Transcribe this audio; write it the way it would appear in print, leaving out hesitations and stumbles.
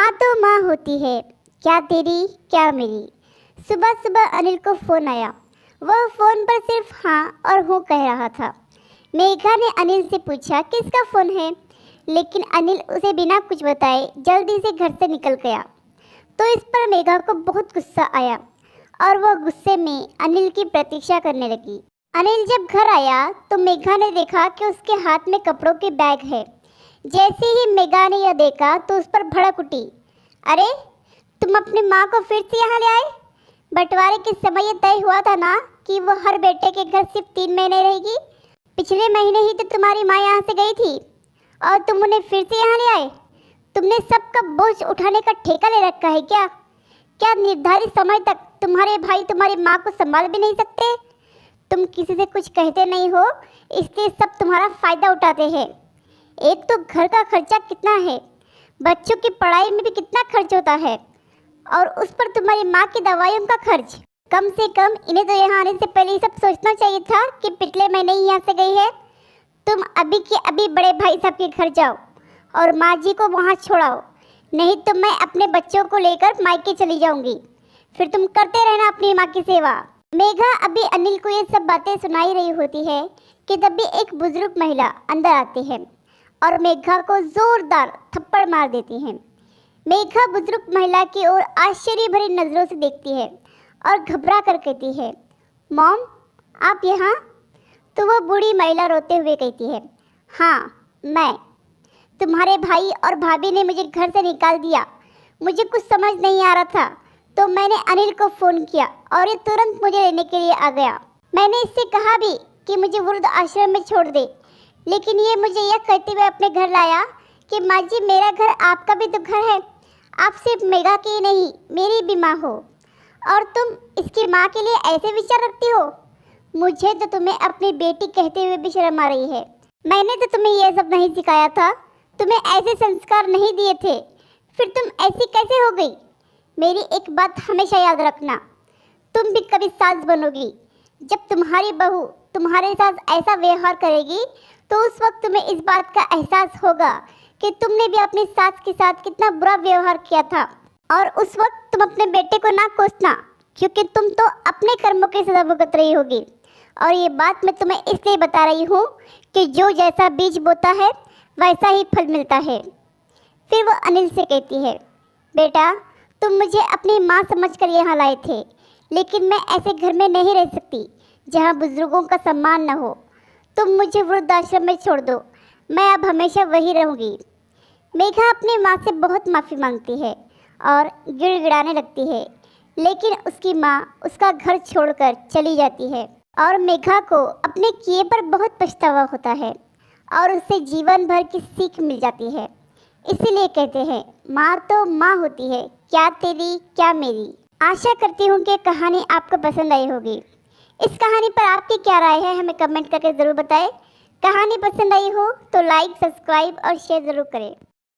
माँ तो माँ होती है, क्या तेरी क्या मेरी। सुबह सुबह अनिल को फ़ोन आया। वह फ़ोन पर सिर्फ हाँ और हूँ कह रहा था। मेघा ने अनिल से पूछा किसका फ़ोन है, लेकिन अनिल उसे बिना कुछ बताए जल्दी से घर से निकल गया। तो इस पर मेघा को बहुत गुस्सा आया और वह गुस्से में अनिल की प्रतीक्षा करने लगी। अनिल जब घर आया तो मेघा ने देखा कि उसके हाथ में कपड़ों के बैग है। जैसे ही मेघा ने यह देखा तो उस पर भड़क उठी। अरे, तुम अपनी माँ को फिर से यहाँ ले आए? बंटवारे के समय यह तय हुआ था ना कि वो हर बेटे के घर सिर्फ 3 महीने रहेगी। पिछले महीने ही तो तुम्हारी माँ यहाँ से गई थी और तुम उन्हें फिर से यहाँ ले आए। तुमने सबका बोझ उठाने का ठेका ले रखा है क्या? क्या निर्धारित समय तक तुम्हारे भाई तुम्हारी माँ को संभाल भी नहीं सकते? तुम किसी से कुछ कहते नहीं हो, इसलिए सब तुम्हारा फ़ायदा उठाते हैं। एक तो घर का खर्चा कितना है, बच्चों की पढ़ाई में भी कितना खर्च होता है, और उस पर तुम्हारी माँ की दवाइयों का खर्च। कम से कम इन्हें तो यहाँ आने से पहले ये सब सोचना चाहिए था कि पिछले महीने ही यहाँ से गई है। तुम अभी के अभी बड़े भाई साहब के घर जाओ और माँ जी को वहाँ छोड़ाओ, नहीं तो मैं अपने बच्चों को लेकर मायके चली जाऊँगी। फिर तुम करते रहना अपनी माँ की सेवा। मेघा अभी अनिल को ये सब बातें सुनाई रही होती है कि तभी एक बुजुर्ग महिला अंदर आती है और मेघा को जोरदार थप्पड़ मार देती है। मेघा बुजुर्ग महिला की ओर आश्चर्य भरी नज़रों से देखती है और घबरा कर कहती है, मॉम, आप यहाँ? तो वह बूढ़ी महिला रोते हुए कहती है, हाँ मैं। तुम्हारे भाई और भाभी ने मुझे घर से निकाल दिया। मुझे कुछ समझ नहीं आ रहा था तो मैंने अनिल को फ़ोन किया और ये तुरंत मुझे लेने के लिए आ गया। मैंने इससे कहा भी कि मुझे वृद्ध आश्रम में छोड़ दे, लेकिन ये मुझे यह कहते हुए अपने घर लाया कि माँ जी, मेरा घर आपका भी तो घर है। आप सिर्फ मेघा की ही नहीं, मेरी भी माँ हो, और तुम इसकी माँ के लिए ऐसे विचार रखती हो। मुझे तो तुम्हें अपनी बेटी कहते हुए भी शर्म आ रही है। मैंने तो तुम्हें यह सब नहीं सिखाया था, तुम्हें ऐसे संस्कार नहीं दिए थे, फिर तुम ऐसी कैसे हो गई? मेरी एक बात हमेशा याद रखना, तुम भी कभी सास बनोगी। जब तुम्हारी बहू तुम्हारे साथ ऐसा व्यवहार करेगी तो उस वक्त तुम्हें इस बात का एहसास होगा कि तुमने भी अपनी सास के साथ कितना बुरा व्यवहार किया था। और उस वक्त तुम अपने बेटे को ना कोसना, क्योंकि तुम तो अपने कर्मों की सजा भुगत रही होगी। और ये बात मैं तुम्हें इसलिए बता रही हूँ कि जो जैसा बीज बोता है वैसा ही फल मिलता है। फिर वो अनिल से कहती है, बेटा, तुम मुझे अपनी माँ समझकर यहाँ लाए थे, लेकिन मैं ऐसे घर में नहीं रह सकती जहाँ बुजुर्गों का सम्मान न हो। तुम मुझे वृद्धाश्रम में छोड़ दो, मैं अब हमेशा वही रहूँगी। मेघा अपनी माँ से बहुत माफ़ी मांगती है और गिड़गिड़ाने लगती है, लेकिन उसकी माँ उसका घर छोड़कर चली जाती है और मेघा को अपने किए पर बहुत पछतावा होता है और उसे जीवन भर की सीख मिल जाती है। इसीलिए कहते हैं, माँ तो माँ होती है, क्या तेरी क्या मेरी। आशा करती हूँ कि कहानी आपको पसंद आई होगी। इस कहानी पर आपकी क्या राय है हमें कमेंट करके ज़रूर बताएं। कहानी पसंद आई हो तो लाइक, सब्सक्राइब और शेयर ज़रूर करें।